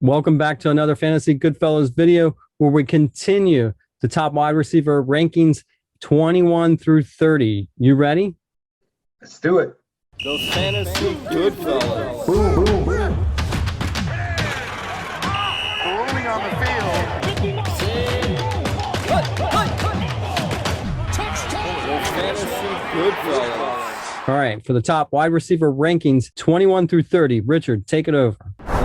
Welcome back to another Fantasy Goodfellas video where we continue the top wide receiver rankings 21 through 30. You ready? Let's do it. The Fantasy Goodfellas. Boom, boom, boom. Rolling on the field. The Fantasy Goodfellas. All right, for the top wide receiver rankings 21 through 30. Richard, take it over.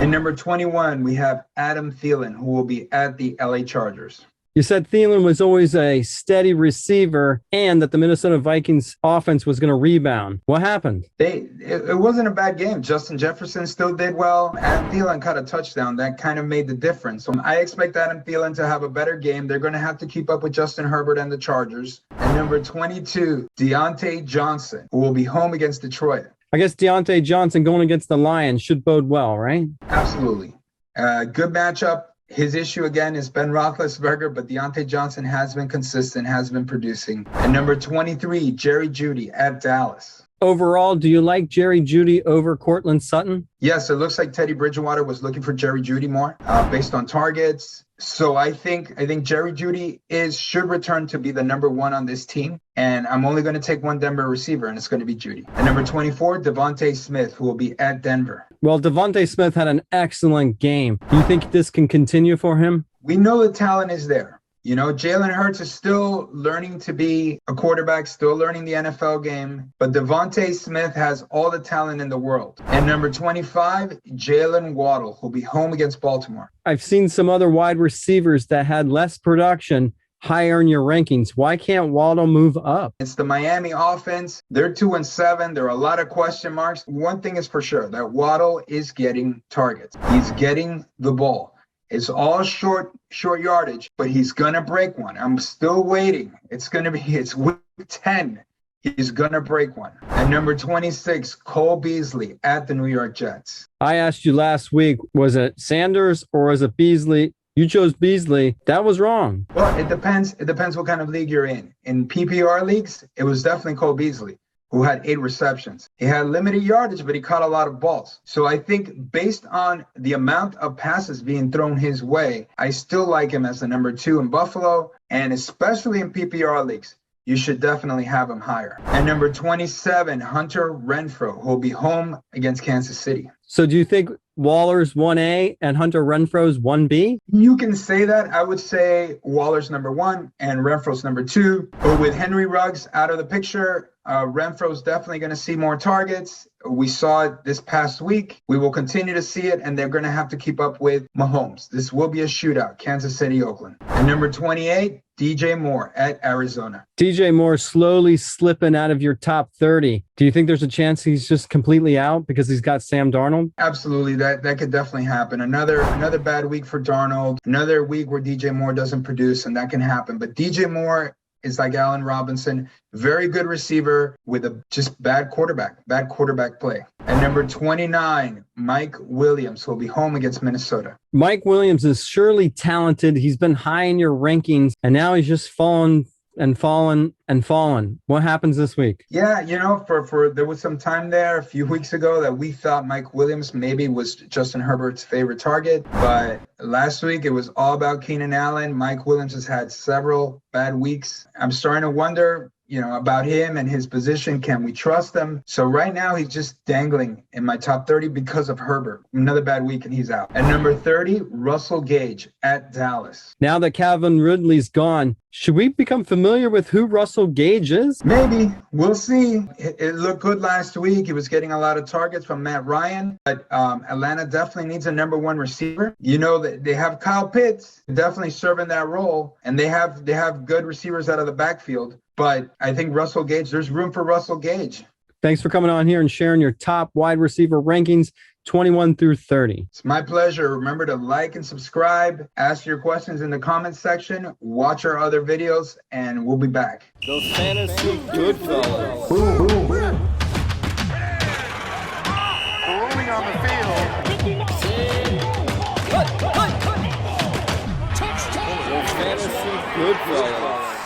In number 21, we have Adam Thielen, who will be at the LA Chargers. You said Thielen was always a steady receiver and that the Minnesota Vikings offense was going to rebound. What happened? It wasn't a bad game. Justin Jefferson still did well. Adam Thielen caught a touchdown. That kind of made the difference. So I expect Adam Thielen to have a better game. They're going to have to keep up with Justin Herbert and the Chargers. And number 22, Deontay Johnson, who will be home against Detroit. I guess Deontay Johnson going against the Lions should bode well, right? Absolutely. Good matchup. His issue, again, is Ben Roethlisberger, but Deontay Johnson has been consistent, has been producing. And number 23, Jerry Jeudy at Dallas. Overall, do you like Jerry Jeudy over Courtland Sutton? Yes, it looks like Teddy Bridgewater was looking for Jerry Jeudy more based on targets. So I think Jerry Jeudy should return to be the number one on this team. And I'm only going to take one Denver receiver, and it's going to be Jeudy. And number 24, Devonta Smith, who will be at Denver. Well, Devonta Smith had an excellent game. Do you think this can continue for him? We know the talent is there. You know, Jalen Hurts is still learning to be a quarterback, still learning the NFL game. But Devonta Smith has all the talent in the world. And number 25, Jaylen Waddle, who'll be home against Baltimore. I've seen some other wide receivers that had less production higher in your rankings. Why can't Waddle move up? It's the Miami offense. They're 2-7. There are a lot of question marks. One thing is for sure, that Waddle is getting targets. He's getting the ball. It's all short yardage, but he's going to break one. I'm still waiting. It's week 10. He's going to break one. And number 26, Cole Beasley at the New York Jets. I asked you last week, was it Sanders or was it Beasley? You chose Beasley. That was wrong. Well, it depends. It depends what kind of league you're in. In PPR leagues, it was definitely Cole Beasley, who had 8 receptions. He had limited yardage, but he caught a lot of balls. So I think based on the amount of passes being thrown his way, I still like him as the number 2 in Buffalo, and especially in PPR leagues. You should definitely have him higher. And number 27, Hunter Renfrow, who will be home against Kansas City. So do you think Waller's 1A and Hunter Renfrow's 1B? You can say that. I would say Waller's number 1 and Renfrow's number 2. But with Henry Ruggs out of the picture, Renfrow's definitely going to see more targets. We saw it this past week. We will continue to see it, and they're going to have to keep up with Mahomes. This will be a shootout, Kansas City, Oakland. And number 28, DJ Moore at Arizona. DJ Moore slowly slipping out of your top 30. Do you think there's a chance he's just completely out because he's got Sam Darnold? Absolutely. That could definitely happen. Another bad week for Darnold. Another week where DJ Moore doesn't produce, and that can happen. But DJ Moore is like Allen Robinson, very good receiver with a just bad quarterback play. And number 29, Mike Williams, will be home against Minnesota. Mike Williams is surely talented. He's been high in your rankings, and now he's just fallen. What happens this week? Yeah, you know, for there was some time there a few weeks ago that we thought Mike Williams maybe was Justin Herbert's favorite target. But last week, it was all about Keenan Allen. Mike Williams has had several bad weeks. I'm starting to wonder, about him and his position. Can we trust him? So right now, he's just dangling in my top 30 because of Herbert. Another bad week and he's out. And number 30, Russell Gage at Dallas. Now that Calvin Ridley's gone, should we become familiar with who Russell Gage is? Maybe. We'll see. It looked good last week. He was getting a lot of targets from Matt Ryan. But Atlanta definitely needs a number 1 receiver. You know, they have Kyle Pitts definitely serving that role. And they have good receivers out of the backfield. But I think Russell Gage, there's room for Russell Gage. Thanks for coming on here and sharing your top wide receiver rankings 21 through 30. It's my pleasure. Remember to like and subscribe. Ask your questions in the comments section. Watch our other videos, and we'll be back. The Fantasy Goodfellas. Boom, boom, boom. Rolling on the field. The Fantasy Goodfellas.